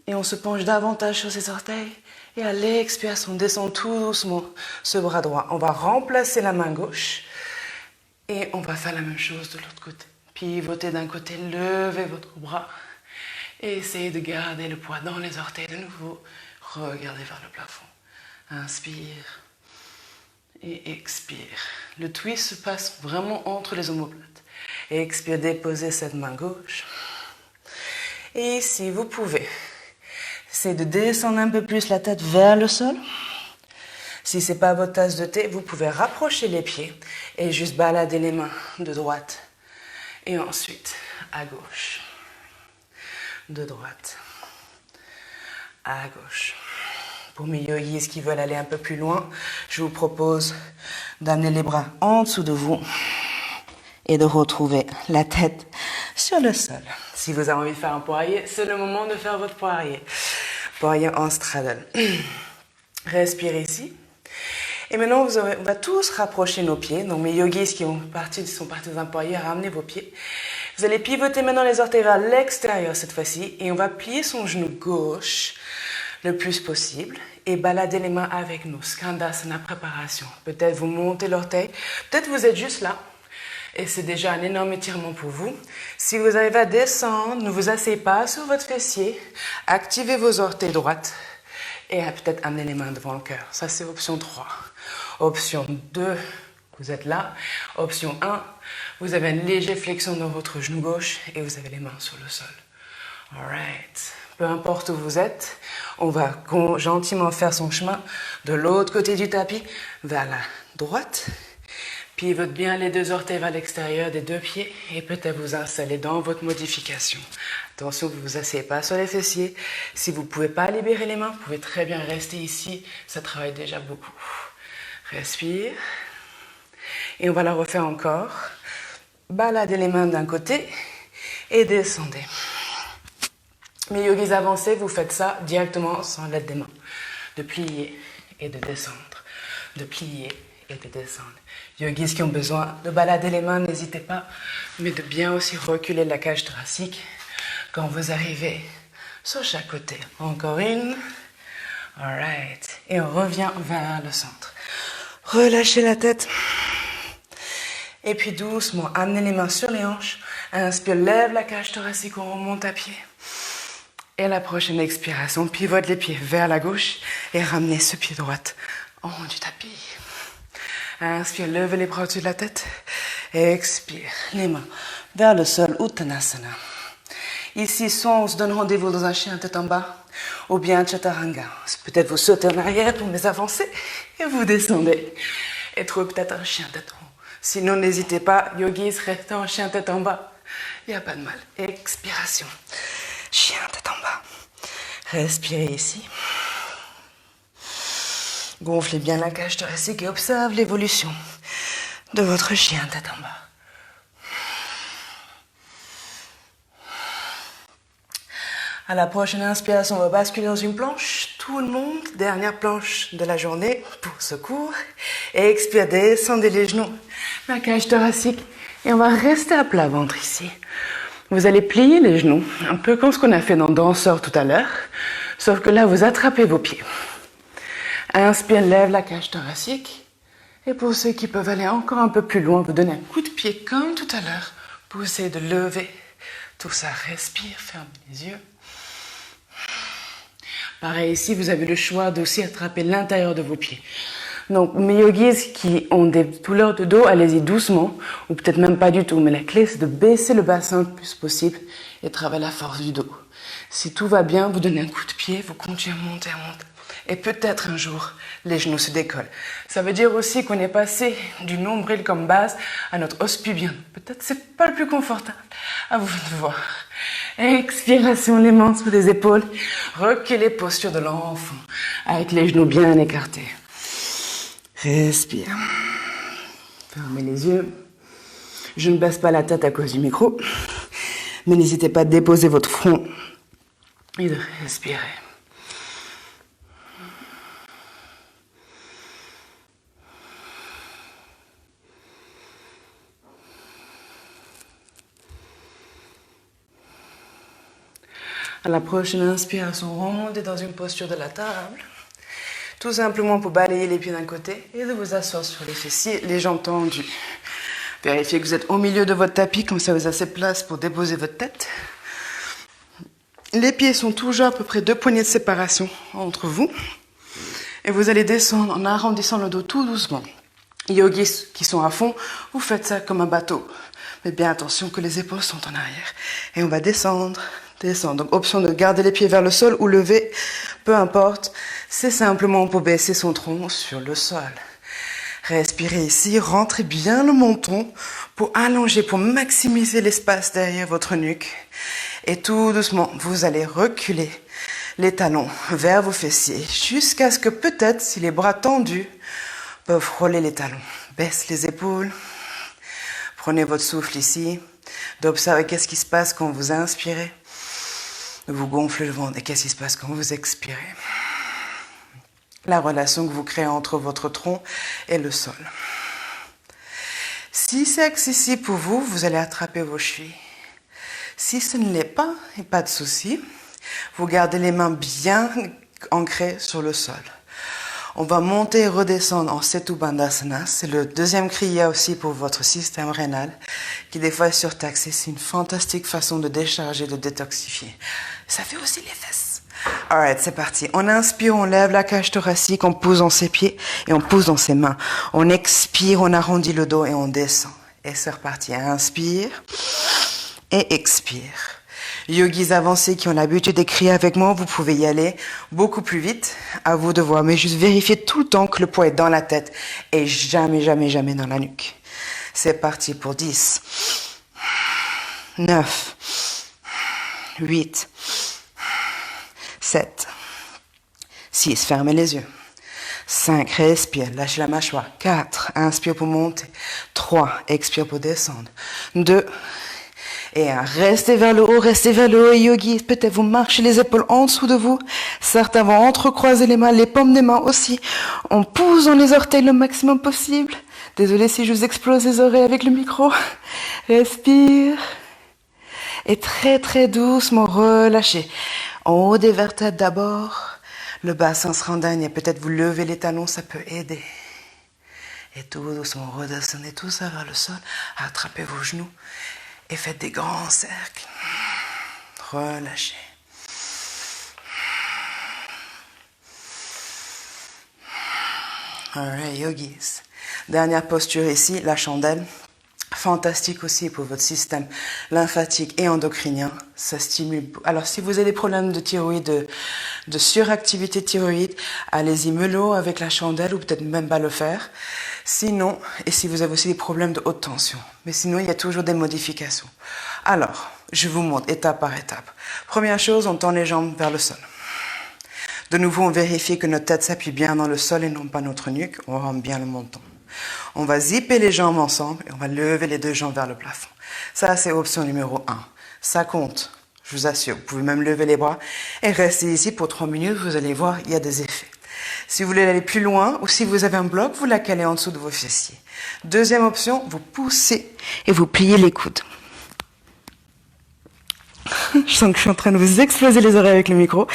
Et on se penche davantage sur ses orteils. Et à l'expiration, on descend tout doucement ce bras droit. On va remplacer la main gauche. Et on va faire la même chose de l'autre côté. Pivotez d'un côté, levez votre bras. Et essayez de garder le poids dans les orteils de nouveau. Regardez vers le plafond. Inspire. Et expire. Le twist se passe vraiment entre les omoplates. Expire, déposez cette main gauche. Et ici, vous pouvez essayer de descendre un peu plus la tête vers le sol. Si ce n'est pas votre tasse de thé, vous pouvez rapprocher les pieds et juste balader les mains de droite et ensuite à gauche, de droite, à gauche. Pour mes yogis qui veulent aller un peu plus loin, je vous propose d'amener les bras en dessous de vous et de retrouver la tête sur le sol. Si vous avez envie de faire un poirier, c'est le moment de faire votre poirier. Poirier en straddle. Respirez ici. Et maintenant, on va tous rapprocher nos pieds. Donc mes yogis qui sont partis dans un poirier, ramenez vos pieds. Vous allez pivoter maintenant les orteils vers l'extérieur cette fois-ci. Et on va plier son genou gauche le plus possible. Et balader les mains avec nous. Skandasana préparation. Peut-être vous montez l'orteil. Peut-être vous êtes juste là. Et c'est déjà un énorme étirement pour vous. Si vous arrivez à descendre, ne vous asseyez pas sur votre fessier. Activez vos orteils droites. Et peut-être amener les mains devant le cœur. Ça, c'est option 3. Option 2, vous êtes là. Option 1, vous avez une légère flexion dans votre genou gauche et vous avez les mains sur le sol. Alright. Peu importe où vous êtes, on va gentiment faire son chemin de l'autre côté du tapis vers la droite. Pivote bien les deux orteils vers l'extérieur des deux pieds et peut-être vous installer dans votre modification. Attention, vous ne vous asseyez pas sur les fessiers. Si vous ne pouvez pas libérer les mains, vous pouvez très bien rester ici. Ça travaille déjà beaucoup. Respire. Et on va la refaire encore. Baladez les mains d'un côté et descendez. Mes yogis avancés, vous faites ça directement sans l'aide des mains. De plier et de descendre. De plier et de descendre. Yogis qui ont besoin de balader les mains, n'hésitez pas, mais de bien aussi reculer la cage thoracique quand vous arrivez sur chaque côté. Encore une. Alright. Et on revient vers le centre. Relâchez la tête. Et puis doucement, amenez les mains sur les hanches. Inspire, lève la cage thoracique, on remonte à pied. Et la prochaine expiration, pivote les pieds vers la gauche et ramenez ce pied droit en haut du tapis. Inspire, levez les bras au-dessus de la tête. Expire, les mains vers le sol, Uttanasana. Ici, soit on se donne rendez-vous dans un chien tête en bas, ou bien Chaturanga. Peut-être vous sautez en arrière pour les avancer et vous descendez. Et trouvez peut-être un chien tête en haut. Sinon, n'hésitez pas, yogis, restez en chien tête en bas. Il n'y a pas de mal. Expiration. Chien tête en bas. Respirez ici. Gonflez bien la cage thoracique et observez l'évolution de votre chien tête en bas. À la prochaine inspiration, on va basculer dans une planche. Tout le monde, dernière planche de la journée pour secours. Et expire, descendez les genoux, la cage thoracique. Et on va rester à plat ventre ici. Vous allez plier les genoux, un peu comme ce qu'on a fait dans Danseur tout à l'heure. Sauf que là, vous attrapez vos pieds. Inspire, lève la cage thoracique. Et pour ceux qui peuvent aller encore un peu plus loin, vous donnez un coup de pied comme tout à l'heure. Pour essayer de lever tout ça. Respire, fermez les yeux. Pareil ici, vous avez le choix d'aussi attraper l'intérieur de vos pieds. Donc, mes yogis qui ont des douleurs de dos, allez-y doucement, ou peut-être même pas du tout. Mais la clé, c'est de baisser le bassin le plus possible et travailler la force du dos. Si tout va bien, vous donnez un coup de pied, vous continuez à monter, Et peut-être un jour, les genoux se décollent. Ça veut dire aussi qu'on est passé du nombril comme base à notre os pubien. Peut-être c'est pas le plus confortable. À vous de voir. Expiration, les mains sous les épaules. Reculez, posture de l'enfant, avec les genoux bien écartés. Respire. Fermez les yeux. Je ne baisse pas la tête à cause du micro. Mais n'hésitez pas à déposer votre front et de respirer. À la prochaine inspiration, remontez dans une posture de la table. Tout simplement pour balayer les pieds d'un côté et de vous asseoir sur les fessiers, les jambes tendues. Vérifiez que vous êtes au milieu de votre tapis, comme ça vous avez assez de place pour déposer votre tête. Les pieds sont toujours à peu près 2 poignées de séparation entre vous. Et vous allez descendre en arrondissant le dos tout doucement. Yogis qui sont à fond, vous faites ça comme un bateau. Mais bien attention que les épaules sont en arrière. Et on va descendre descend. Donc option de garder les pieds vers le sol ou lever, peu importe. C'est simplement pour baisser son tronc sur le sol. Respirez ici, rentrez bien le menton pour allonger, pour maximiser l'espace derrière votre nuque. Et tout doucement, vous allez reculer les talons vers vos fessiers jusqu'à ce que peut-être, si les bras tendus, peuvent frôler les talons. Baisse les épaules. Prenez votre souffle ici, d'observer qu'est-ce qui se passe quand vous inspirez. Vous gonflez le ventre et qu'est-ce qui se passe quand vous expirez. La relation que vous créez entre votre tronc et le sol. Si c'est accessible pour vous, vous allez attraper vos chevilles. Si ce ne l'est pas, et pas de souci, vous gardez les mains bien ancrées sur le sol. On va monter et redescendre en Setu Bandhasana. C'est le deuxième kriya aussi pour votre système rénal, qui des fois est surtaxé. C'est une fantastique façon de décharger, de détoxifier. Ça fait aussi les fesses. Alright, c'est parti. On inspire, on lève la cage thoracique, on pousse dans ses pieds et on pousse dans ses mains. On expire, on arrondit le dos et on descend. Et c'est reparti. Inspire et expire. Yogis avancés qui ont l'habitude d'écrire avec moi, vous pouvez y aller beaucoup plus vite. À vous de voir, mais juste vérifiez tout le temps que le poids est dans la tête et jamais, jamais, jamais dans la nuque. C'est parti pour 10, 9, 8, 7, 6, fermez les yeux. 5, respire, lâchez la mâchoire. 4, inspire pour monter. 3, expire pour descendre. 2, et 1, restez vers le haut, et yogi, peut-être vous marchez les épaules en dessous de vous. Certains vont entrecroiser les mains, les paumes des mains aussi. On pousse dans les orteils le maximum possible. Désolée si je vous explose les oreilles avec le micro. Respire. Et très très doucement relâchez. En haut des vertèbres d'abord. Le bassin se rend dernier. Peut-être vous levez les talons, ça peut aider. Et tout doucement redescendez tout ça vers le sol. Attrapez vos genoux. Et faites des grands cercles. Relâchez. Alright, yogis. Dernière posture ici, la chandelle. Fantastique aussi pour votre système lymphatique et endocrinien. Ça stimule. Alors, si vous avez des problèmes de thyroïde, de suractivité thyroïde, allez-y mollo avec la chandelle ou peut-être même pas le faire. Sinon, et si vous avez aussi des problèmes de haute tension. Mais sinon, il y a toujours des modifications. Alors, je vous montre étape par étape. Première chose, on tend les jambes vers le sol. De nouveau, on vérifie que notre tête s'appuie bien dans le sol et non pas notre nuque. On rentre bien le menton. On va zipper les jambes ensemble et on va lever les deux jambes vers le plafond. Ça, c'est option numéro 1. Ça compte, je vous assure. Vous pouvez même lever les bras et rester ici pour 3 minutes. Vous allez voir, il y a des effets. Si vous voulez aller plus loin ou si vous avez un bloc, vous la calez en dessous de vos fessiers. Deuxième option, vous poussez et vous pliez les coudes. Je sens que je suis en train de vous exploser les oreilles avec le micro.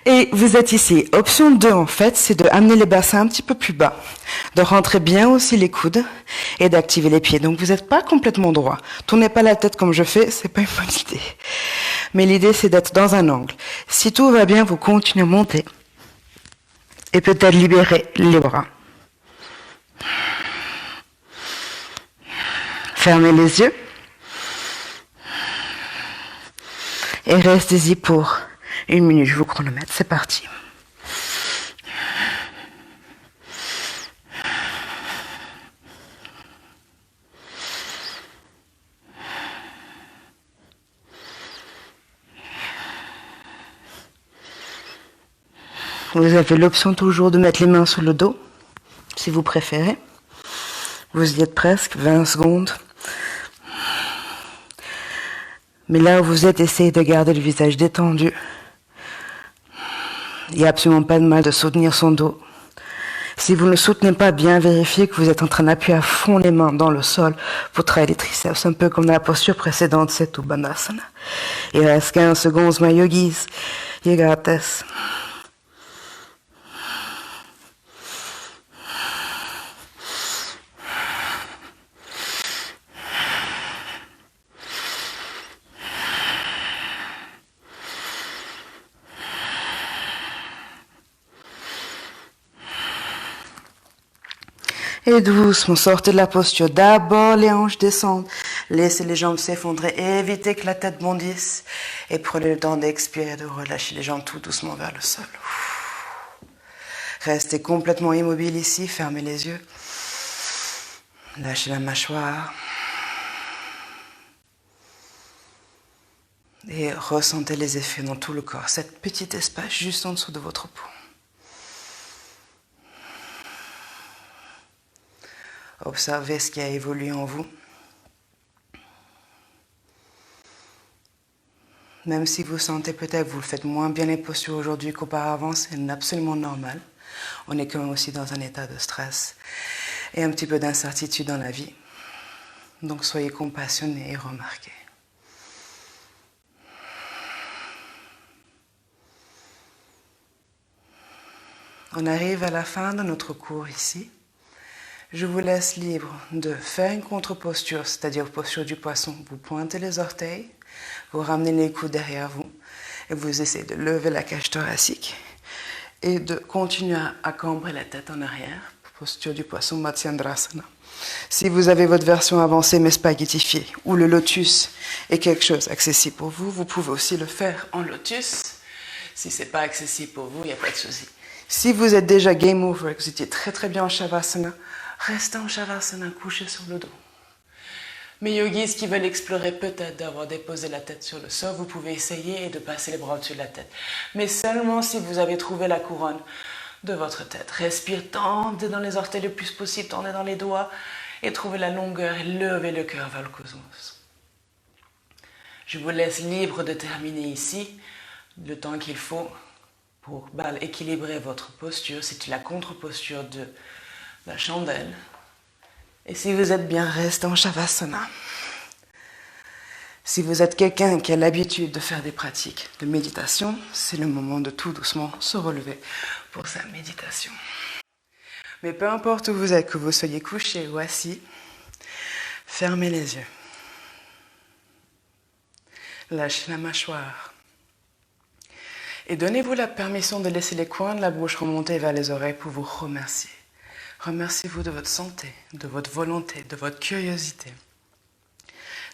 Et vous êtes ici. Option 2, en fait, c'est de amener les bassins un petit peu plus bas, de rentrer bien aussi les coudes et d'activer les pieds. Donc, vous n'êtes pas complètement droit. Tournez pas la tête comme je fais, c'est pas une bonne idée. Mais l'idée, c'est d'être dans un angle. Si tout va bien, vous continuez à monter et peut-être libérer les bras. Fermez les yeux. Et restez-y pour 1 minute, je vous chronomètre, c'est parti. Vous avez l'option toujours de mettre les mains sur le dos, si vous préférez. Vous y êtes presque, 20 secondes. Mais là où vous êtes, essayez de garder le visage détendu. Il n'y a absolument pas de mal de soutenir son dos. Si vous ne soutenez pas bien, vérifiez que vous êtes en train d'appuyer à fond les mains dans le sol pour travailler les triceps, un peu comme dans la posture précédente, Setu Bandhasana. Il reste 15 secondes, my yogis. You got this. Et doucement, sortez de la posture. D'abord, les hanches descendent. Laissez les jambes s'effondrer. Évitez que la tête bondisse. Et prenez le temps d'expirer, de relâcher les jambes tout doucement vers le sol. Restez complètement immobile ici. Fermez les yeux. Lâchez la mâchoire. Et ressentez les effets dans tout le corps. Cet petit espace juste en dessous de votre peau. Observez ce qui a évolué en vous. Même si vous sentez peut-être que vous le faites moins bien les postures aujourd'hui qu'auparavant, c'est absolument normal. On est quand même aussi dans un état de stress et un petit peu d'incertitude dans la vie. Donc soyez compassionné et remarquez. On arrive à la fin de notre cours ici. Je vous laisse libre de faire une contre-posture, c'est-à-dire posture du poisson. Vous pointez les orteils, vous ramenez les coudes derrière vous et vous essayez de lever la cage thoracique et de continuer à cambrer la tête en arrière. Posture du poisson, Matsyendrasana. Si vous avez votre version avancée mais spaghettifiée ou le lotus est quelque chose accessible pour vous, vous pouvez aussi le faire en lotus. Si ce n'est pas accessible pour vous, il n'y a pas de souci. Si vous êtes déjà game over et que vous étiez très très bien en Shavasana, restez en Shavasana, couché sur le dos. Mes yogis qui veulent explorer peut-être d'avoir déposé la tête sur le sol, vous pouvez essayer de passer les bras au-dessus de la tête. Mais seulement si vous avez trouvé la couronne de votre tête. Respire, tendez dans les orteils le plus possible, tendez dans les doigts et trouvez la longueur et levez le cœur vers le cosmos. Je vous laisse libre de terminer ici le temps qu'il faut pour équilibrer votre posture. C'est la contre-posture de la chandelle. Et si vous êtes bien, restez en Shavasana. Si vous êtes quelqu'un qui a l'habitude de faire des pratiques de méditation, c'est le moment de tout doucement se relever pour sa méditation. Mais peu importe où vous êtes, que vous soyez couché ou assis, fermez les yeux. Lâchez la mâchoire. Et donnez-vous la permission de laisser les coins de la bouche remonter vers les oreilles pour vous remercier. Remerciez-vous de votre santé, de votre volonté, de votre curiosité.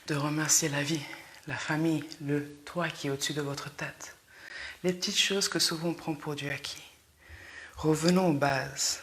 De remercier la vie, la famille, le toit qui est au-dessus de votre tête. Les petites choses que souvent on prend pour du acquis. Revenons aux bases.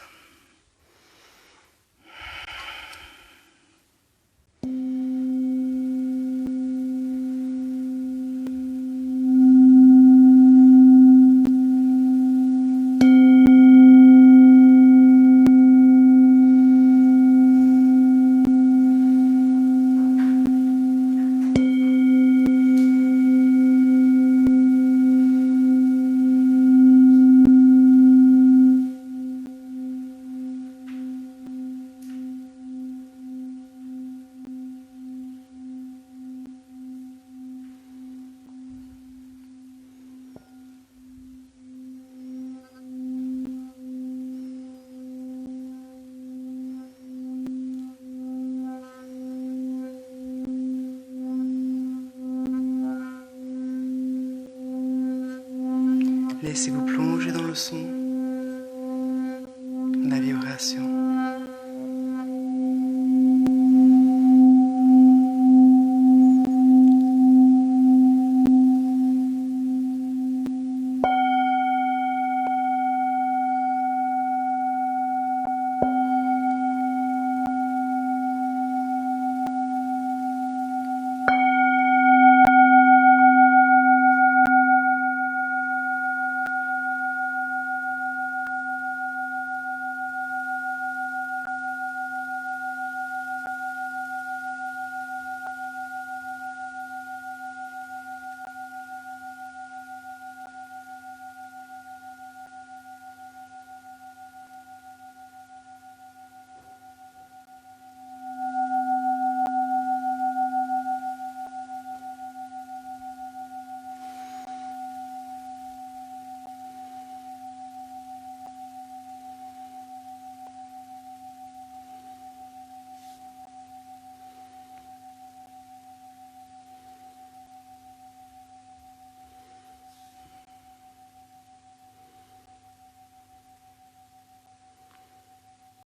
Laissez-vous plonger dans le son.